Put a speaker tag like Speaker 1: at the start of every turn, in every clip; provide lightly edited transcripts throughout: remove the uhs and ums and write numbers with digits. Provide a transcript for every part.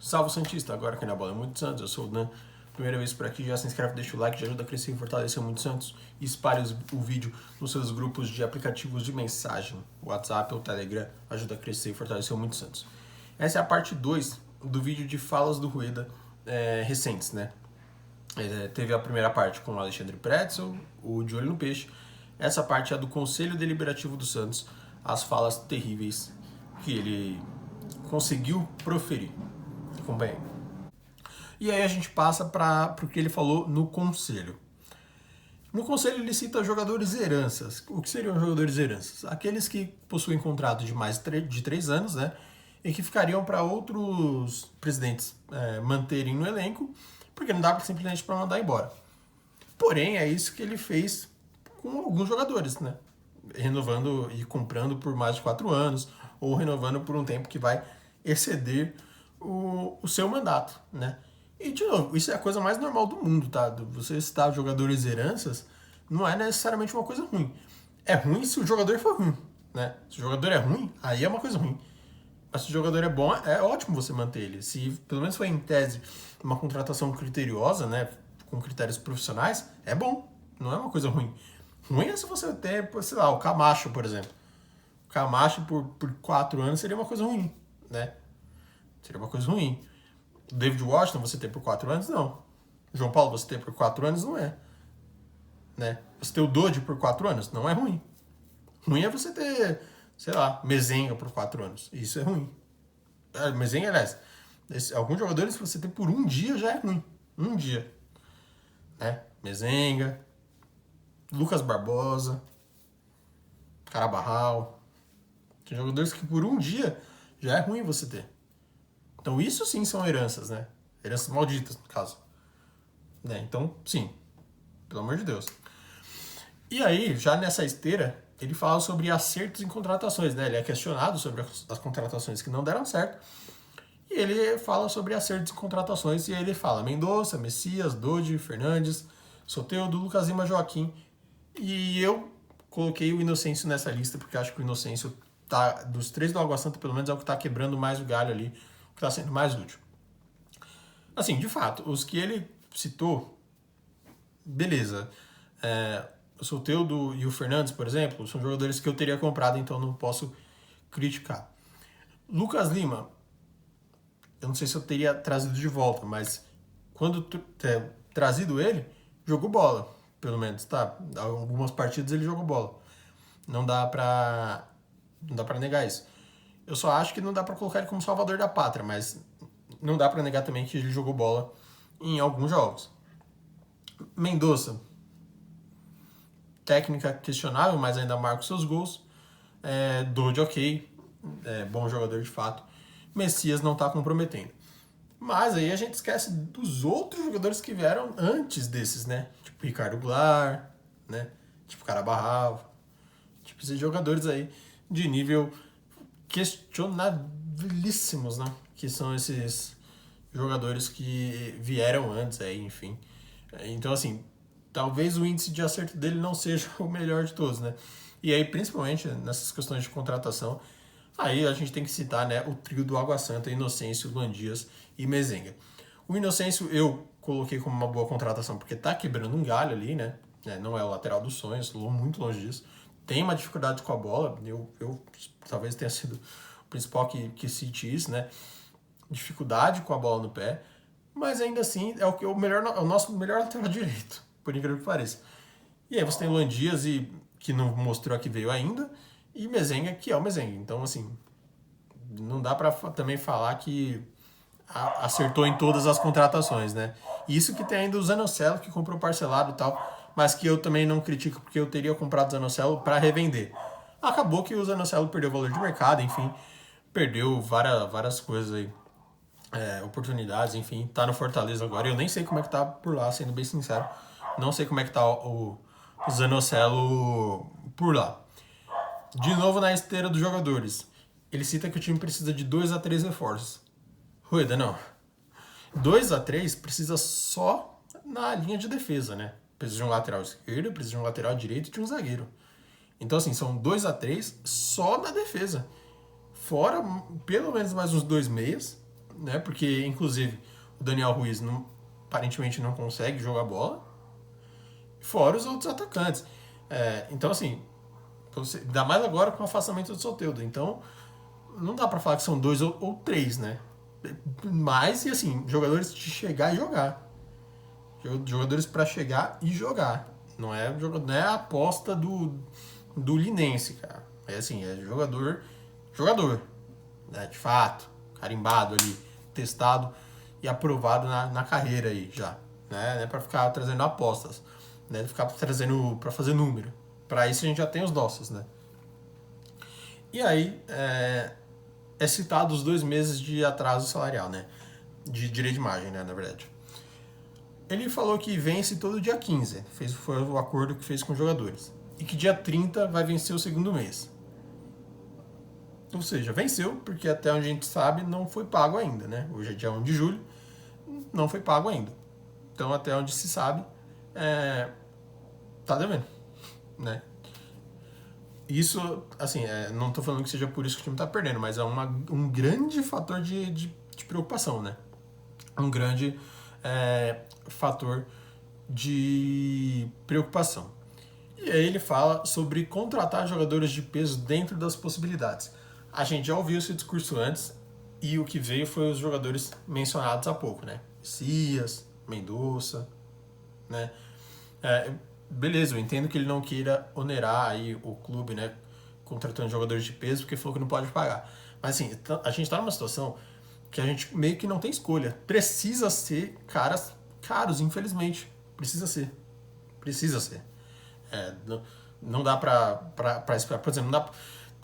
Speaker 1: Salve Santista, agora aqui na Bola é Muito Santos, eu sou o Dan. Primeira vez por aqui, já se inscreve, deixa o like, já ajuda a crescer e fortalecer o Muito Santos. E espalhe o vídeo nos seus grupos de aplicativos de mensagem, WhatsApp ou Telegram, ajuda a crescer e fortalecer o Muito Santos. Essa é a parte 2 do vídeo de falas do Rueda recentes, né? Teve a primeira parte com o Alexandre Pretzel, o De Olho no Peixe. Essa parte é do Conselho Deliberativo do Santos, as falas terríveis que ele conseguiu proferir. Acompanhe. E aí a gente passa para o que ele falou no conselho. No conselho ele cita jogadores heranças. O que seriam jogadores heranças? Aqueles que possuem contrato de mais de 3 anos, né? E que ficariam para outros presidentes manterem no elenco, porque não dá simplesmente para mandar embora. Porém, é isso que ele fez com alguns jogadores, né? Renovando e comprando por mais de 4 anos, ou renovando por um tempo que vai exceder o seu mandato, né? E, de novo, isso é a coisa mais normal do mundo, tá? Você citar jogadores heranças não é necessariamente uma coisa ruim. É ruim se o jogador for ruim, né? Se o jogador é ruim, aí é uma coisa ruim. Mas se o jogador é bom, é ótimo você manter ele. Se, pelo menos foi em tese, uma contratação criteriosa, né? Com critérios profissionais, é bom. Não é uma coisa ruim. Ruim é se você ter, sei lá, o Camacho, por exemplo. O Camacho por 4 anos seria uma coisa ruim, né? Seria uma coisa ruim. David Washington, você ter por 4 anos, não. João Paulo, você ter por 4 anos, não é. Né? Você ter o Dodge por 4 anos, não é ruim. Ruim é você ter, sei lá, Mezenga por 4 anos. Isso é ruim. Mezenga, aliás, alguns jogadores você ter por um dia já é ruim. Um dia. Né? Mezenga, Lucas Barbosa, Carabarral. Tem jogadores que por um dia já é ruim você ter. Então isso sim são heranças, né? Heranças malditas, no caso. Né? Então, sim. Pelo amor de Deus. E aí, já nessa esteira, ele fala sobre acertos em contratações, né? Ele é questionado sobre as contratações que não deram certo. E ele fala sobre acertos em contratações. E aí ele fala Mendonça, Messias, Dodge, Fernandes, Soteldo, Lucas Lima, Joaquim. E eu coloquei o Inocêncio nessa lista, porque acho que o Inocêncio tá, dos 3 do Água Santa, pelo menos é o que tá quebrando mais o galho ali, que está sendo mais útil. Assim, de fato, os que ele citou, beleza. O Soteldo e o Fernandes, por exemplo, são jogadores que eu teria comprado, então não posso criticar. Lucas Lima, eu não sei se eu teria trazido de volta, mas quando trazido ele, jogou bola, pelo menos, tá? Algumas partidas ele jogou bola. Não dá pra negar isso. Eu só acho que não dá pra colocar ele como salvador da pátria, mas não dá pra negar também que ele jogou bola em alguns jogos. Mendonça, técnica questionável, mas ainda marca os seus gols. Dodge ok, bom jogador de fato. Messias não tá comprometendo. Mas aí a gente esquece dos outros jogadores que vieram antes desses, né? Tipo Ricardo Goulart, né? Tipo Carabarral. Tipo esses jogadores aí de nível questionabilíssimos, né? Que são esses jogadores que vieram antes aí, enfim. Então, assim, talvez o índice de acerto dele não seja o melhor de todos, né? E aí, principalmente nessas questões de contratação, aí a gente tem que citar, né, o trio do Água Santa, Inocêncio, Luan Dias e Mezenga. O Inocêncio eu coloquei como uma boa contratação, porque tá quebrando um galho ali, né? Não é o lateral dos sonhos, muito longe disso. Tem uma dificuldade com a bola, eu talvez tenha sido o principal que cite isso, né? Dificuldade com a bola no pé, mas ainda assim é o nosso melhor lateral direito, por incrível que pareça. E aí você tem o Luan Dias, que não mostrou que veio ainda, e Mezenga, que é o Mezenga. Então, assim, não dá pra também falar que acertou em todas as contratações, né? Isso que tem ainda o Zanocelo, que comprou parcelado e tal, mas que eu também não critico, porque eu teria comprado o Zanocelo para revender. Acabou que o Zanocelo perdeu o valor de mercado, enfim, perdeu várias coisas aí, oportunidades, enfim, tá no Fortaleza agora. Eu nem sei como é que tá por lá, sendo bem sincero. Não sei como é que tá o Zanocelo por lá. De novo na esteira dos jogadores. Ele cita que o time precisa de 2 a 3 reforços. Rueda, não. 2 a 3 precisa só na linha de defesa, né? Precisa de um lateral esquerdo, precisa de um lateral direito e de um zagueiro. Então, assim, são 2 a 3 só na defesa. Fora pelo menos mais uns 2 meias, né? Porque, inclusive, o Daniel Ruiz aparentemente não consegue jogar bola, fora os outros atacantes. Então, assim, ainda mais agora com o afastamento do Soteldo. Então, não dá pra falar que são 2 ou 3, né? Mas, e assim, jogadores de chegar e jogar. Jogadores pra chegar e jogar. Não é a aposta do Linense, cara. É assim, é jogador, né? De fato, carimbado ali, testado e aprovado na carreira aí já. Né? Não é pra ficar trazendo apostas, né? Ficar trazendo pra fazer número. Pra isso a gente já tem os nossos, né? E aí, é citado os 2 meses de atraso salarial, né? De direito de imagem, né, na verdade. Ele falou que vence todo dia 15. Foi o acordo que fez com os jogadores. E que dia 30 vai vencer o segundo mês. Ou seja, venceu, porque até onde a gente sabe não foi pago ainda, né? Hoje é dia 1 de julho, não foi pago ainda. Então, até onde se sabe, tá devendo, né? Isso, assim, não tô falando que seja por isso que o time tá perdendo, mas é um grande fator de preocupação, né? Um grande fator de preocupação. E aí ele fala sobre contratar jogadores de peso dentro das possibilidades. A gente já ouviu esse discurso antes e o que veio foi os jogadores mencionados há pouco, né? Cias, Mendonça, né? Beleza, eu entendo que ele não queira onerar aí o clube, né? Contratando jogadores de peso porque falou que não pode pagar. Mas assim, a gente tá numa situação que a gente meio que não tem escolha. Precisa ser caras caros, infelizmente. Precisa ser. Precisa ser. Não dá pra esperar. Por exemplo, não dá,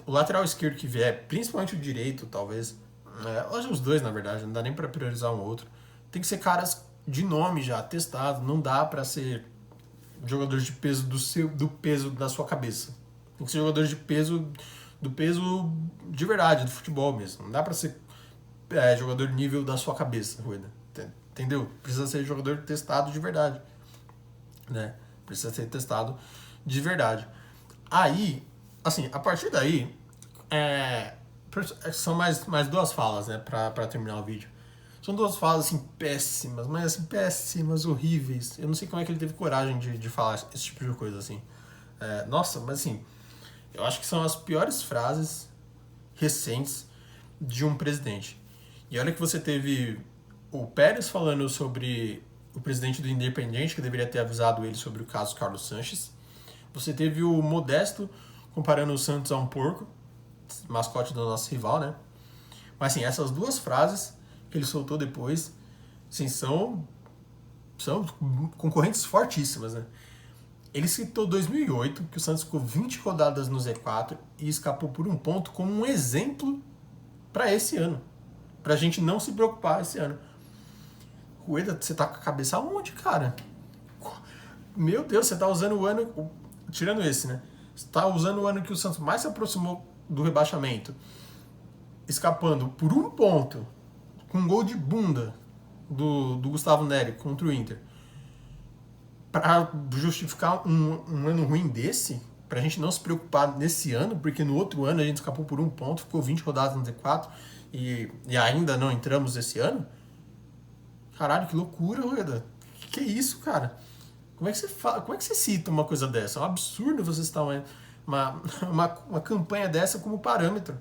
Speaker 1: o lateral esquerdo que vier, principalmente o direito, talvez. Hoje os dois, na verdade, não dá nem pra priorizar um outro. Tem que ser caras de nome já, testados. Não dá pra ser jogadores de peso do peso da sua cabeça. Tem que ser jogadores de peso do peso de verdade, do futebol mesmo. Não dá pra ser jogador nível da sua cabeça, Rueda. Entendeu? Precisa ser jogador testado de verdade. Né? Precisa ser testado de verdade. Aí, assim, a partir daí, são mais 2 falas, né, pra terminar o vídeo. São 2 falas, assim, péssimas, mas assim, péssimas, horríveis. Eu não sei como é que ele teve coragem de falar esse tipo de coisa, assim. Nossa, mas assim, eu acho que são as piores frases recentes de um presidente. E olha que você teve o Pérez falando sobre o presidente do Independiente, que deveria ter avisado ele sobre o caso Carlos Sanches. Você teve o Modesto comparando o Santos a um porco, mascote do nosso rival, né? Mas assim, essas 2 frases que ele soltou depois, assim, são concorrentes fortíssimas, né? Ele citou 2008, que o Santos ficou 20 rodadas no Z4 e escapou por 1 ponto como um exemplo para esse ano. Pra gente não se preocupar esse ano. Rueda, você tá com a cabeça aonde, cara? Meu Deus, você tá usando o ano... Tirando esse, né? Você tá usando o ano que o Santos mais se aproximou do rebaixamento, escapando por 1 ponto, com um gol de bunda do Gustavo Neri contra o Inter, pra justificar um ano ruim desse, pra gente não se preocupar nesse ano, porque no outro ano a gente escapou por 1 ponto, ficou 20 rodadas no Z4 e ainda não entramos esse ano? Caralho, que loucura, Rueda. Que é isso, cara? Como é que você cita uma coisa dessa? É um absurdo você citar uma campanha dessa como parâmetro.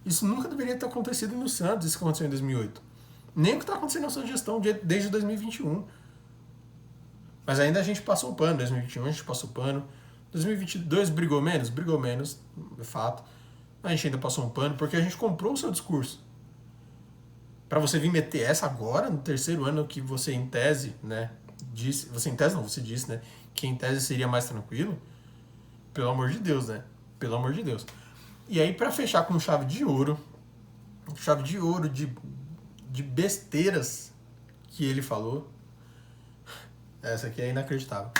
Speaker 1: Isso nunca deveria ter acontecido no Santos, isso que aconteceu em 2008. Nem o que está acontecendo na sua gestão desde 2021. Mas ainda a gente passou o pano. 2021 a gente passou o pano. 2022 brigou menos? Brigou menos, de fato. Mas a gente ainda passou um pano porque a gente comprou o seu discurso. Para você vir meter essa agora, no 3º ano que você, em tese, né, disse... Você em tese não, você disse, né, que em tese seria mais tranquilo. Pelo amor de Deus, né? Pelo amor de Deus. E aí, para fechar com chave de ouro de besteiras que ele falou, essa aqui é inacreditável.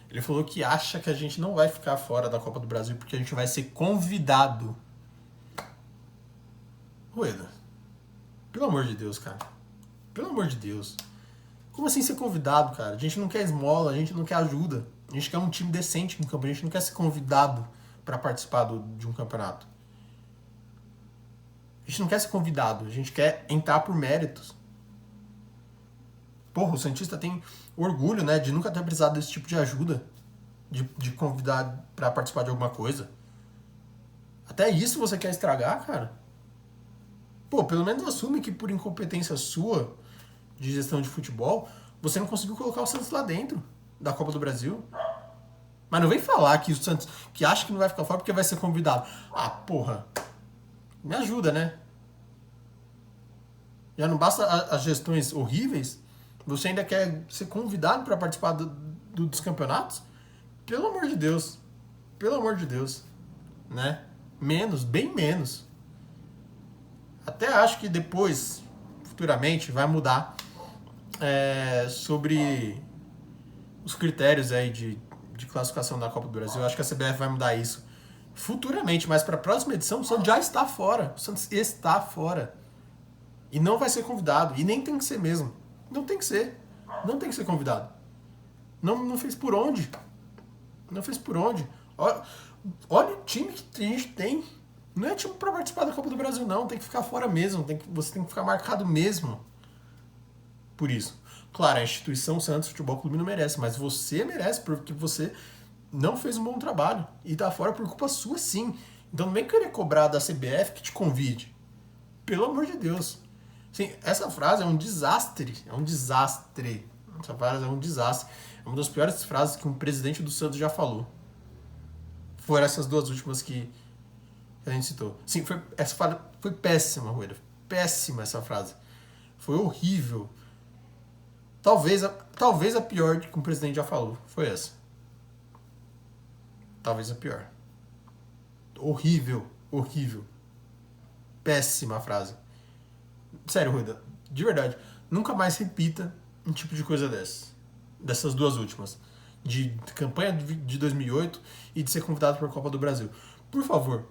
Speaker 1: Ele falou que acha que a gente não vai ficar fora da Copa do Brasil porque a gente vai ser convidado. Rueda, pelo amor de Deus, cara. Pelo amor de Deus. Como assim ser convidado, cara? A gente não quer esmola, a gente não quer ajuda. A gente quer um time decente no campo, a gente não quer ser convidado para participar de um campeonato. A A gente não quer ser convidado, a gente quer entrar por méritos. Porra, o Santista tem orgulho, né, de nunca ter precisado desse tipo de ajuda, de convidar pra participar de alguma coisa. Até isso você quer estragar, cara? Pô, pelo menos assume que por incompetência sua de gestão de futebol, você não conseguiu colocar o Santos lá dentro da Copa do Brasil. Mas não vem falar que o Santos, que acha que não vai ficar fora porque vai ser convidado. Ah, porra. Me ajuda, né? Já não basta as gestões horríveis, você ainda quer ser convidado para participar dos campeonatos? Pelo amor de Deus. Pelo amor de Deus. Né? Menos, bem menos. Até acho que depois, futuramente, vai mudar sobre os critérios aí de classificação da Copa do Brasil. Eu acho que a CBF vai mudar isso futuramente, mas para a próxima edição o Santos já está fora. O Santos está fora. E não vai ser convidado. E nem tem que ser mesmo. Não tem que ser. Não tem que ser convidado. Não fez por onde. Não fez por onde. Olha o time que a gente tem. Não é time para participar da Copa do Brasil, não. Tem que ficar fora mesmo. Você tem que ficar marcado mesmo. Por isso. Claro, a instituição Santos Futebol Clube não merece, mas você merece, porque você não fez um bom trabalho. E tá fora por culpa sua, sim. Então não vem querer cobrar da CBF que te convide. Pelo amor de Deus. Sim, essa frase é um desastre. É um desastre. Essa frase é um desastre. É uma das piores frases que um presidente do Santos já falou. Foram essas duas últimas que a gente citou. Sim, essa frase foi péssima, Rueda. Péssima essa frase. Foi horrível. Talvez a pior que um presidente já falou. Foi essa. Talvez a pior. Horrível. Horrível. Péssima a frase. Sério, Rueda, de verdade, nunca mais repita um tipo de coisa dessas duas últimas. De campanha de 2008 e de ser convidado para a Copa do Brasil. Por favor,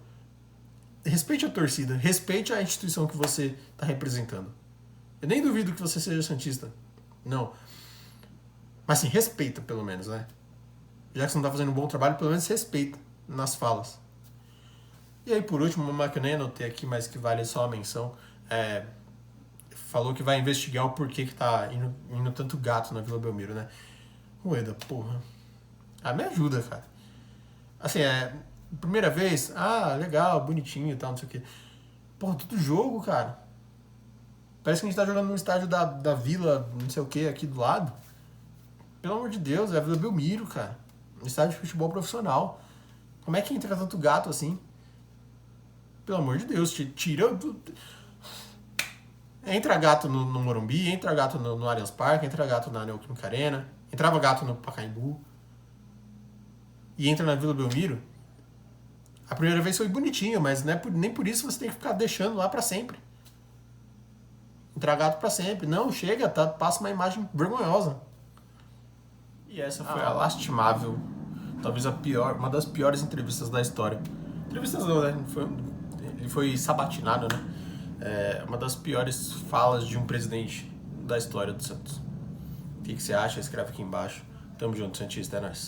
Speaker 1: respeite a torcida, respeite a instituição que você está representando. Eu nem duvido que você seja santista. Não. Mas assim, respeita pelo menos, né? Já que você não está fazendo um bom trabalho, pelo menos respeita nas falas. E aí, por último, uma que eu nem anotei aqui, mas que vale só a menção, falou que vai investigar o porquê que tá indo tanto gato na Vila Belmiro, né? Rueda, porra. Ah, me ajuda, cara. Assim, primeira vez, legal, bonitinho e tal, não sei o quê. Porra, todo jogo, cara. Parece que a gente tá jogando no estádio da Vila, não sei o quê, aqui do lado. Pelo amor de Deus, é a Vila Belmiro, cara. Um estádio de futebol profissional. Como é que entra tanto gato assim? Pelo amor de Deus, tira... Entra gato no Morumbi, entra gato no Allianz Parque, entra gato na Neoquímica Arena, entrava gato no Pacaembu e entra na Vila Belmiro. A primeira vez foi bonitinho, mas nem por isso você tem que ficar deixando lá pra sempre. Entrar gato pra sempre. Não, chega, passa uma imagem vergonhosa. E essa foi a lastimável, talvez uma das piores entrevistas da história. Entrevistas não, né? Ele foi sabatinado, né? Uma das piores falas de um presidente da história do Santos. O que você acha? Escreve aqui embaixo. Tamo junto, Santista, é nóis.